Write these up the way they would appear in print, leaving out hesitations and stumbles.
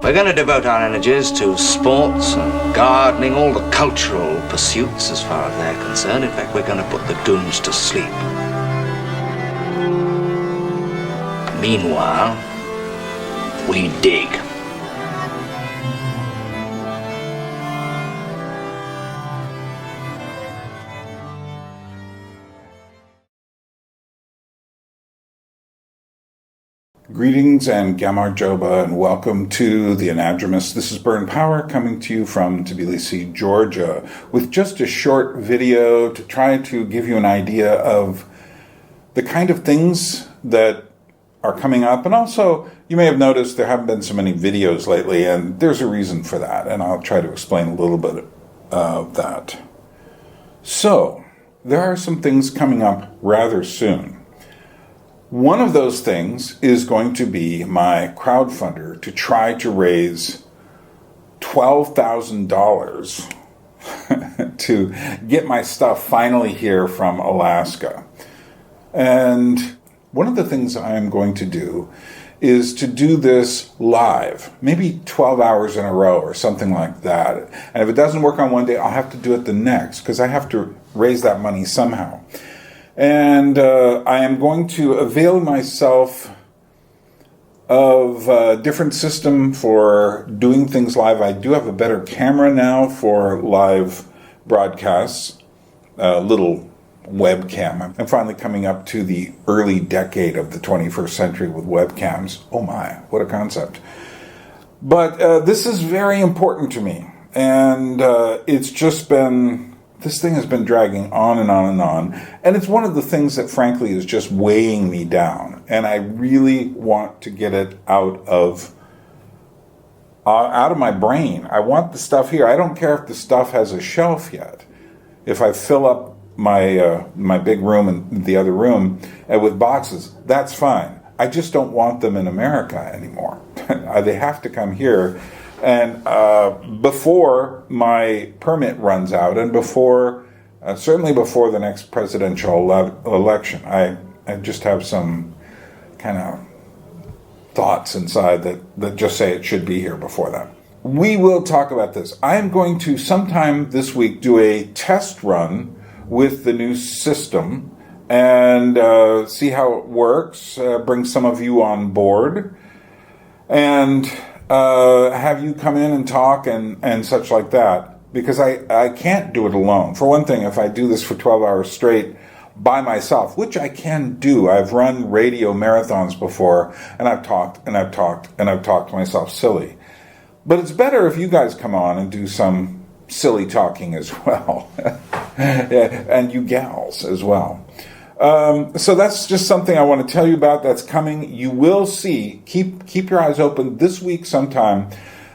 We're going to devote our energies to sports and gardening, all the cultural pursuits as far as they're concerned. In fact, we're going to put the goons to sleep. Meanwhile, we dig. Greetings and Gamar Joba, and welcome to the Anadromous. This is Byrne Power coming to you from Tbilisi, Georgia, with just a short video to try to give you an idea of the kind of things that are coming up. And also, you may have noticed there haven't been so many videos lately, and there's a reason for that, and I'll try to explain a little bit of that. So, there are some things coming up rather soon. One of those things is going to be my crowdfunder to try to raise $12,000 to get my stuff finally here from Alaska. And one of the things I'm going to do is to do this live, maybe 12 hours in a row or something like that. And if it doesn't work on one day, I'll have to do it the next because I have to raise that money somehow. And I am going to avail myself of a different system for doing things live. I do have a better camera now for live broadcasts, a little webcam. I'm finally coming up to the early decade of the 21st century with webcams. Oh my, what a concept. But this is very important to me. And it's just been... This thing has been dragging on and on and on, and it's one of the things that, frankly, is just weighing me down, and I really want to get it out of my brain. I want the stuff here. I don't care if the stuff has a shelf yet. If I fill up my big room and the other room with boxes, that's fine. I just don't want them in America anymore. They have to come here. And before my permit runs out, and certainly before the next presidential election, I just have some kind of thoughts inside that just say it should be here before that. We will talk about this. I am going to sometime this week do a test run with the new system and see how it works, bring some of you on board, and have you come in and talk and such like that, because I can't do it alone. For one thing, if I do this for 12 hours straight by myself, which I can do, I've run radio marathons before, and I've talked to myself silly. But it's better if you guys come on and do some silly talking as well, and you gals as well. So that's just something I want to tell you about that's coming. You will see, keep your eyes open this week sometime.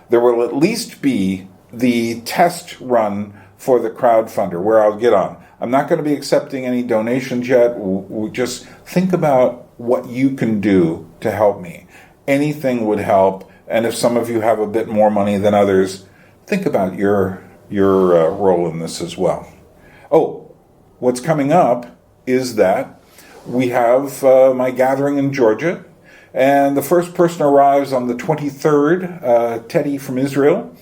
There will at least be the test run for the crowdfunder where I'll get on. I'm not going to be accepting any donations yet. We'll just think about what you can do to help me. Anything would help. And if some of you have a bit more money than others, think about your role in this as well. Oh, what's coming up is that we have my gathering in Georgia, and the first person arrives on the 23rd, Teddy from Israel,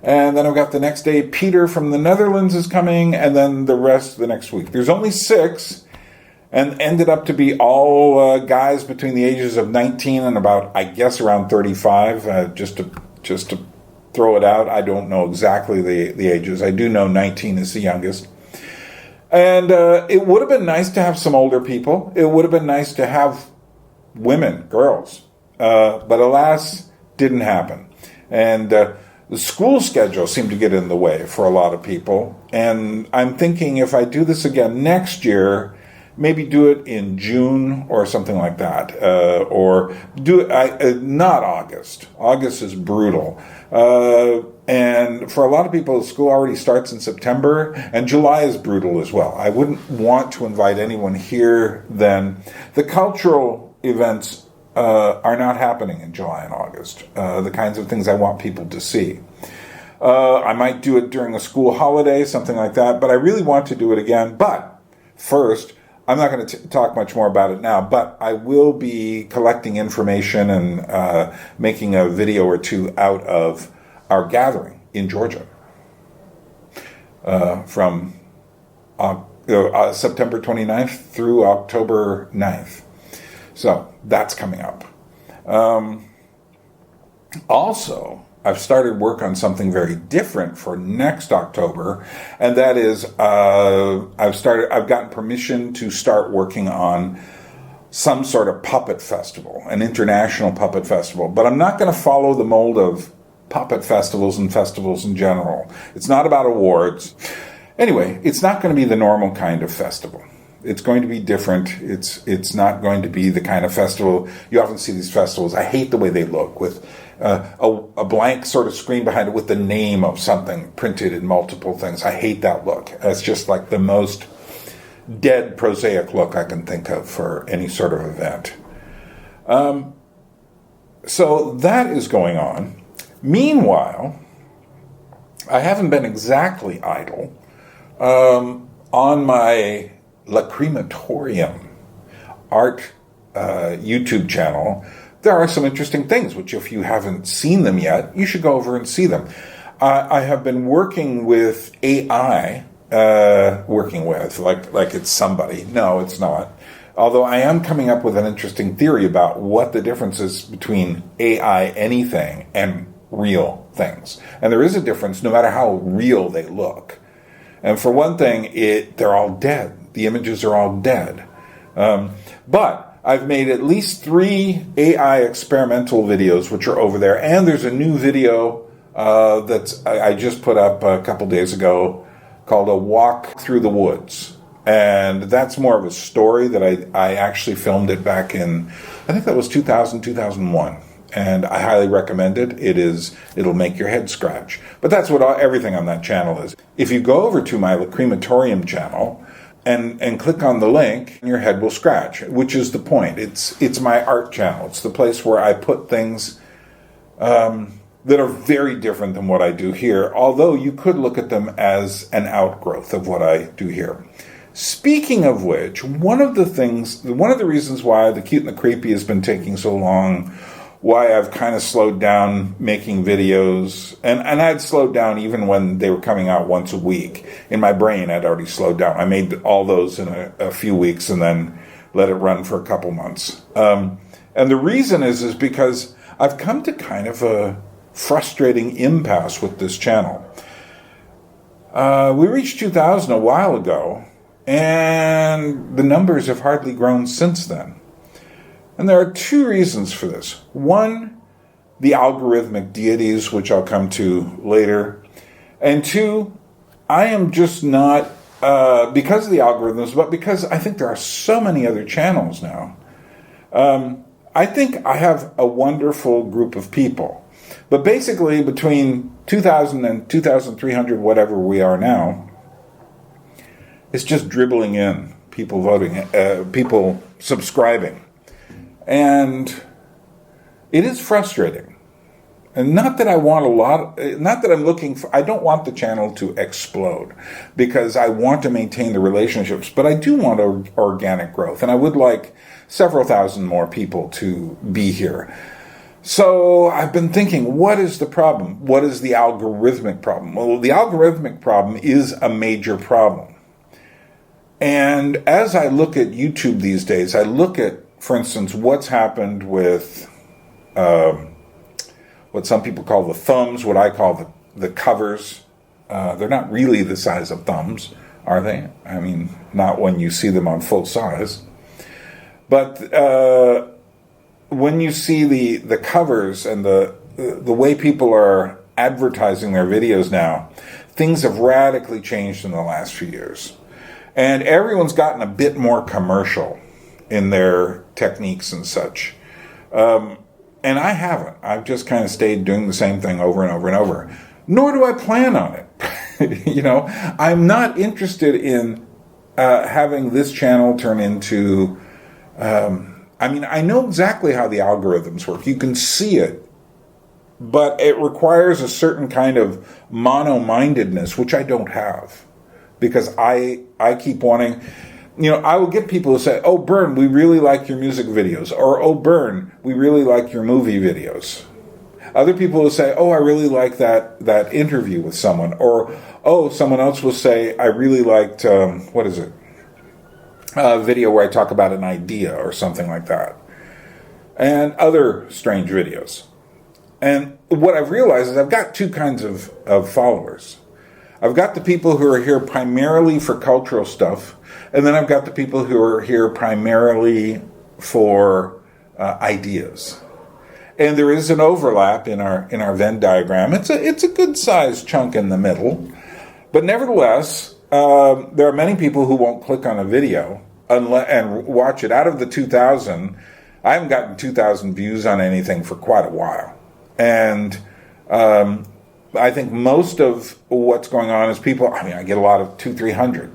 and then I've got the next day, Peter from the Netherlands is coming, and then the rest the next week. There's only 6, and ended up to be all guys between the ages of 19 and about, I guess, around 35, just to throw it out. I don't know exactly the ages. I do know 19 is the youngest. And it would have been nice to have some older people. It would have been nice to have women, girls. But alas, didn't happen. And the school schedule seemed to get in the way for a lot of people. And I'm thinking if I do this again next year, maybe do it in June or something like that. Or do it, not August. August is brutal. And for a lot of people, school already starts in September, and July is brutal as well. I wouldn't want to invite anyone here then. The cultural events are not happening in July and August, the kinds of things I want people to see. I might do it during a school holiday, something like that, but I really want to do it again. But first, I'm not going to talk much more about it now, but I will be collecting information and making a video or two out of our gathering in Georgia from September 29th through October 9th. So that's coming up. Also, I've started work on something very different for next October, and that is I've gotten permission to start working on some sort of puppet festival, an international puppet festival. But I'm not going to follow the mold of puppet festivals and festivals in general. It's not about awards. Anyway, it's not going to be the normal kind of festival. It's going to be different. It's not going to be the kind of festival you often see these festivals. I hate the way they look with a blank sort of screen behind it with the name of something printed in multiple things. I hate that look. It's just like the most dead, prosaic look I can think of for any sort of event. So that is going on. Meanwhile, I haven't been exactly idle. On my Lacrimatorium art YouTube channel, there are some interesting things, which if you haven't seen them yet, you should go over and see them. I have been working with AI, like it's somebody. No, it's not. Although I am coming up with an interesting theory about what the difference is between AI anything and real things. And there is a difference no matter how real they look. And for one thing, they're all dead. The images are all dead. But I've made at least 3 AI experimental videos, which are over there. And there's a new video I just put up a couple days ago called A Walk Through the Woods. And that's more of a story that I actually filmed it back in, I think that was 2001. And I highly recommend it. It'll make your head scratch. But that's what everything on that channel is. If you go over to my Lacrimatorium channel and click on the link, your head will scratch, which is the point. It's my art channel. It's the place where I put things that are very different than what I do here, although you could look at them as an outgrowth of what I do here. Speaking of which, one of the reasons why The Cute and the Creepy has been taking so long, why I've kind of slowed down making videos, and I'd slowed down even when they were coming out once a week. In my brain, I'd already slowed down. I made all those in a few weeks and then let it run for a couple months. And the reason is because I've come to kind of a frustrating impasse with this channel. We reached 2,000 a while ago, and the numbers have hardly grown since then. And there are 2 reasons for this. One, the algorithmic deities, which I'll come to later. And 2, I am just not, because of the algorithms, but because I think there are so many other channels now. I think I have a wonderful group of people. But basically, between 2,000 and 2,300, whatever we are now, it's just dribbling in, people voting, people subscribing. And it is frustrating. And not that I want I don't want the channel to explode, because I want to maintain the relationships, but I do want organic growth, and I would like several thousand more people to be here. So I've been thinking, what is the problem? What is the algorithmic problem? Well, the algorithmic problem is a major problem. And as I look at YouTube these days, I look at, for instance, what's happened with what some people call the thumbs, what I call the covers. They're not really the size of thumbs, are they? I mean, not when you see them on full size. But when you see the covers and the way people are advertising their videos now, things have radically changed in the last few years. And everyone's gotten a bit more commercial in their techniques and such. And I haven't. I've just kind of stayed doing the same thing over and over and over. Nor do I plan on it. I'm not interested in having this channel turn into... I know exactly how the algorithms work. You can see it. But it requires a certain kind of mono-mindedness, which I don't have. Because I keep wanting... I will get people who say, "Oh, Byrne, we really like your music videos," or "Oh, Byrne, we really like your movie videos." Other people will say, "Oh, I really like that interview with someone," or "Oh, someone else will say, I really liked a video where I talk about an idea or something like that," and other strange videos. And what I've realized is I've got two kinds of followers. I've got the people who are here primarily for cultural stuff, and then I've got the people who are here primarily for ideas. And there is an overlap in our Venn diagram. It's a good sized chunk in the middle, but nevertheless, there are many people who won't click on a video and watch it. Out of the 2,000, I haven't gotten 2,000 views on anything for quite a while, and I think most of what's going on is people. I get a lot of 200, 300,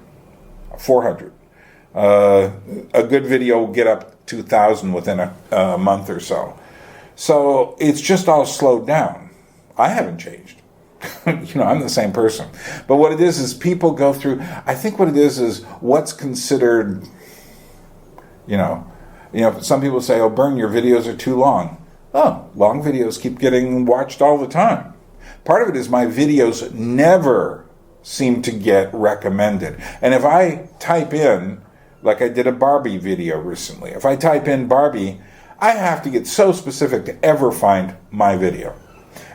400. A good video will get up 2,000 within a month or so. So it's just all slowed down. I haven't changed. I'm the same person. But what it is people go through, I think what it is what's considered, some people say, "Oh, Byrne, your videos are too long." Oh, long videos keep getting watched all the time. Part of it is my videos never seem to get recommended. And if I type in, like I did a Barbie video recently, if I type in Barbie, I have to get so specific to ever find my video.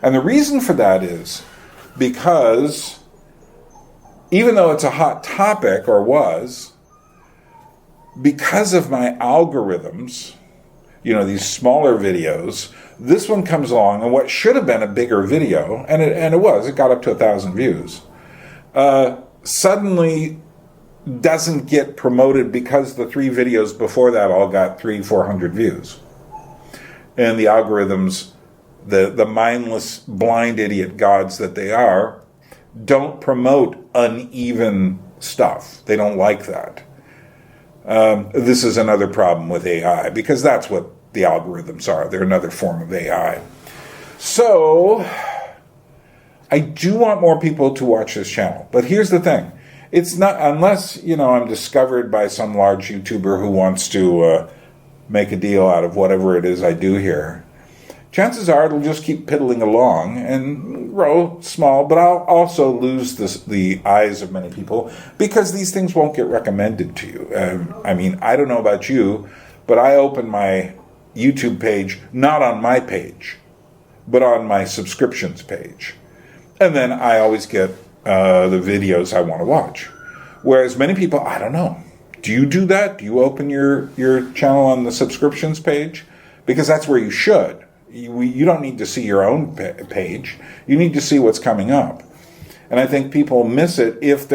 And the reason for that is because even though it's a hot topic, or was, because of my algorithms, these smaller videos, this one comes along, and what should have been a bigger video, and it got up to 1,000 views, suddenly doesn't get promoted because the 3 videos before that all got 300-400 views. And the algorithms, the mindless, blind idiot gods that they are, don't promote uneven stuff. They don't like that. This is another problem with AI, because that's what the algorithms are. They're another form of AI. So, I do want more people to watch this channel. But here's the thing. It's not, unless, I'm discovered by some large YouTuber who wants to make a deal out of whatever it is I do here, chances are it'll just keep piddling along and grow small, but I'll also lose the eyes of many people, because these things won't get recommended to you. I don't know about you, but I open my YouTube page not on my page, but on my subscriptions page. And then I always get the videos I want to watch. Whereas many people, I don't know. Do you do that? Do you open your channel on the subscriptions page? Because that's where you should. You don't need to see your own page. You need to see what's coming up. And I think people miss it if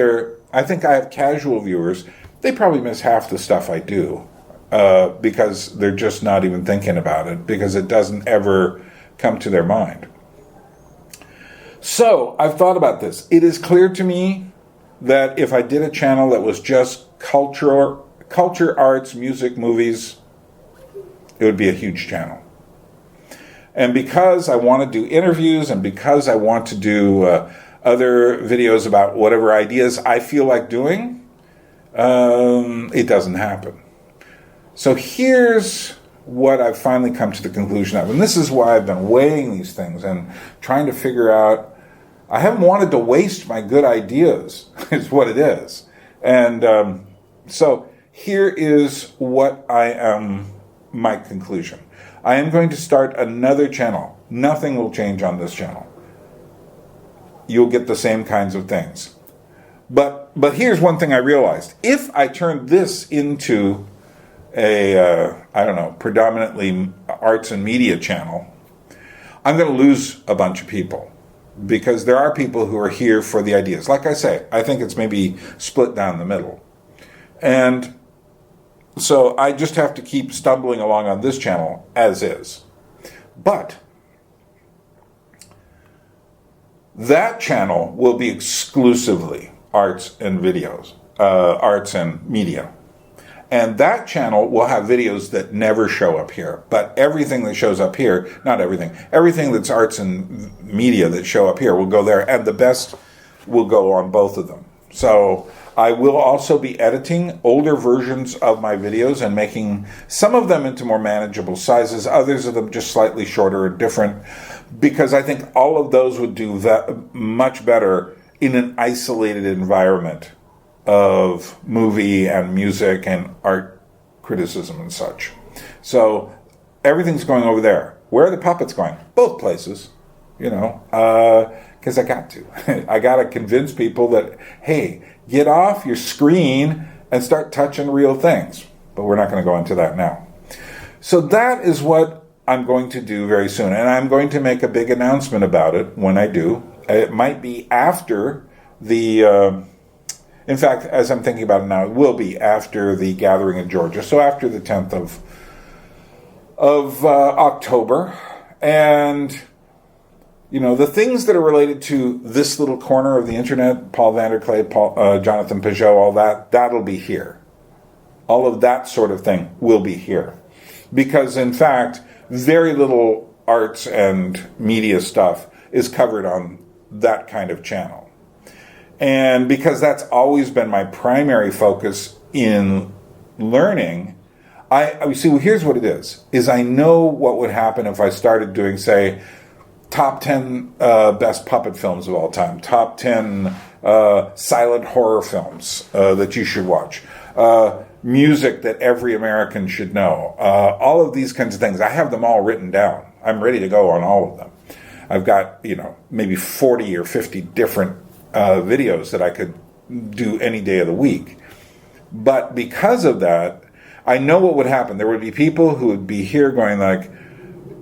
I think I have casual viewers. They probably miss half the stuff I do because they're just not even thinking about it, because it doesn't ever come to their mind. So I've thought about this. It is clear to me that if I did a channel that was just culture, arts, music, movies, it would be a huge channel. And because I want to do interviews, and because I want to do other videos about whatever ideas I feel like doing, it doesn't happen. So here's what I've finally come to the conclusion of. And this is why I've been weighing these things and trying to figure out. I haven't wanted to waste my good ideas, is what it is. And so here is what my conclusion. I am going to start another channel. Nothing will change on this channel. You'll get the same kinds of things. But here's one thing I realized. If I turn this into a, predominantly arts and media channel, I'm going to lose a bunch of people. Because there are people who are here for the ideas. Like I say, I think it's maybe split down the middle. And so I just have to keep stumbling along on this channel as is. But that channel will be exclusively arts and videos, arts and media. And that channel will have videos that never show up here. But everything that shows up here, not everything that's arts and media that show up here will go there. And the best will go on both of them. So I will also be editing older versions of my videos and making some of them into more manageable sizes, others of them just slightly shorter or different, because I think all of those would do much better in an isolated environment of movie and music and art criticism and such. So everything's going over there. Where are the puppets going? Both places, because I got to. I got to convince people that, hey, get off your screen and start touching real things. But we're not going to go into that now. So that is what I'm going to do very soon. And I'm going to make a big announcement about it when I do. It might be after the... in fact, as I'm thinking about it now, it will be after the gathering in Georgia. So after the 10th of October. And... the things that are related to this little corner of the internet, Paul Vanderklay, Jonathan Peugeot, all that'll be here. All of that sort of thing will be here. Because, in fact, very little arts and media stuff is covered on that kind of channel. And because that's always been my primary focus in learning, here's what it is I know what would happen if I started doing, say, top 10 best puppet films of all time, top 10 silent horror films that you should watch, music that every American should know, all of these kinds of things. I have them all written down. I'm ready to go on all of them. I've got, maybe 40 or 50 different videos that I could do any day of the week. But because of that, I know what would happen. There would be people who would be here going like,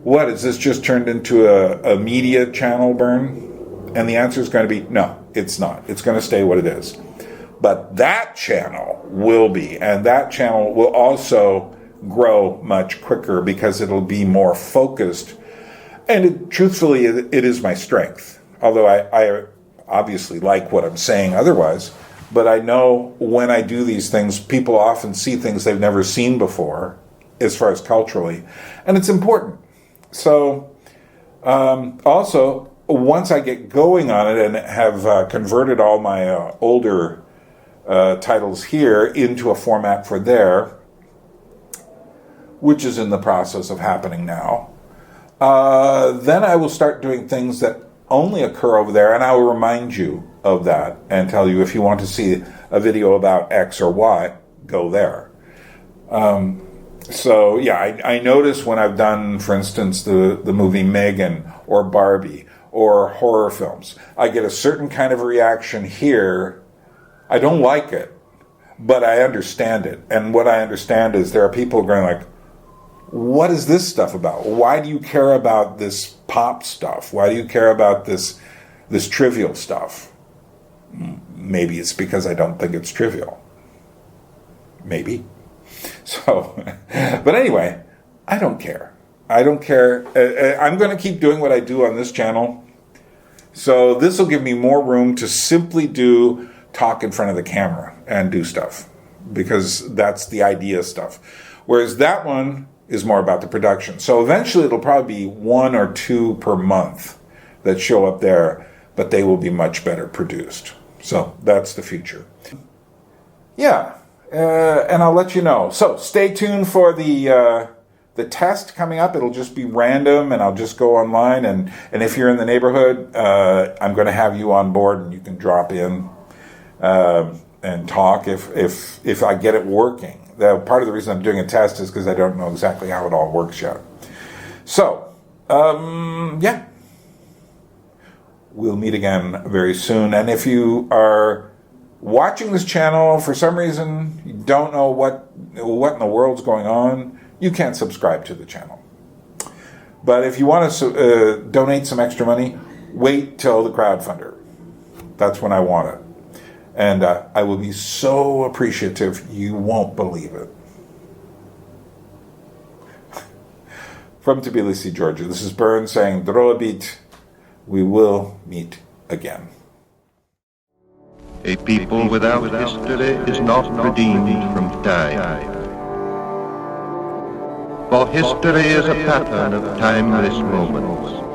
what, is this just turned into a media channel, Byrne? And the answer is going to be, no, it's not. It's going to stay what it is. But that channel will be, and that channel will also grow much quicker because it'll be more focused. And truthfully, it is my strength. Although I obviously like what I'm saying otherwise. But I know when I do these things, people often see things they've never seen before, as far as culturally. And it's important. So, also, once I get going on it and have converted all my older titles here into a format for there, which is in the process of happening now, then I will start doing things that only occur over there, and I will remind you of that and tell you if you want to see a video about X or Y, go there. So, yeah, I notice when I've done, for instance, the movie Megan or Barbie or horror films, I get a certain kind of reaction here. I don't like it, but I understand it. And what I understand is there are people going like, what is this stuff about? Why do you care about this pop stuff? Why do you care about this trivial stuff? Maybe it's because I don't think it's trivial. Maybe. So, but anyway, I don't care. I don't care. I'm going to keep doing what I do on this channel. So this will give me more room to simply talk in front of the camera and do stuff, because that's the idea stuff. Whereas that one is more about the production. So eventually it'll probably be 1 or 2 per month that show up there, but they will be much better produced. So that's the future. Yeah. And I'll let you know. So stay tuned for the test coming up. It'll just be random, and I'll just go online. And if you're in the neighborhood, I'm going to have you on board, and you can drop in and talk if I get it working. Part of the reason I'm doing a test is because I don't know exactly how it all works yet. So, yeah. We'll meet again very soon. And if you are watching this channel, for some reason you don't know what in the world's going on, you can't subscribe to the channel. But if you want to donate some extra money, wait till the crowdfunder. That's when I want it. And I will be so appreciative, you won't believe it. From Tbilisi, Georgia, this is Byrne saying, Drobit, we will meet again. A people without history is not redeemed from time. For history is a pattern of timeless moments.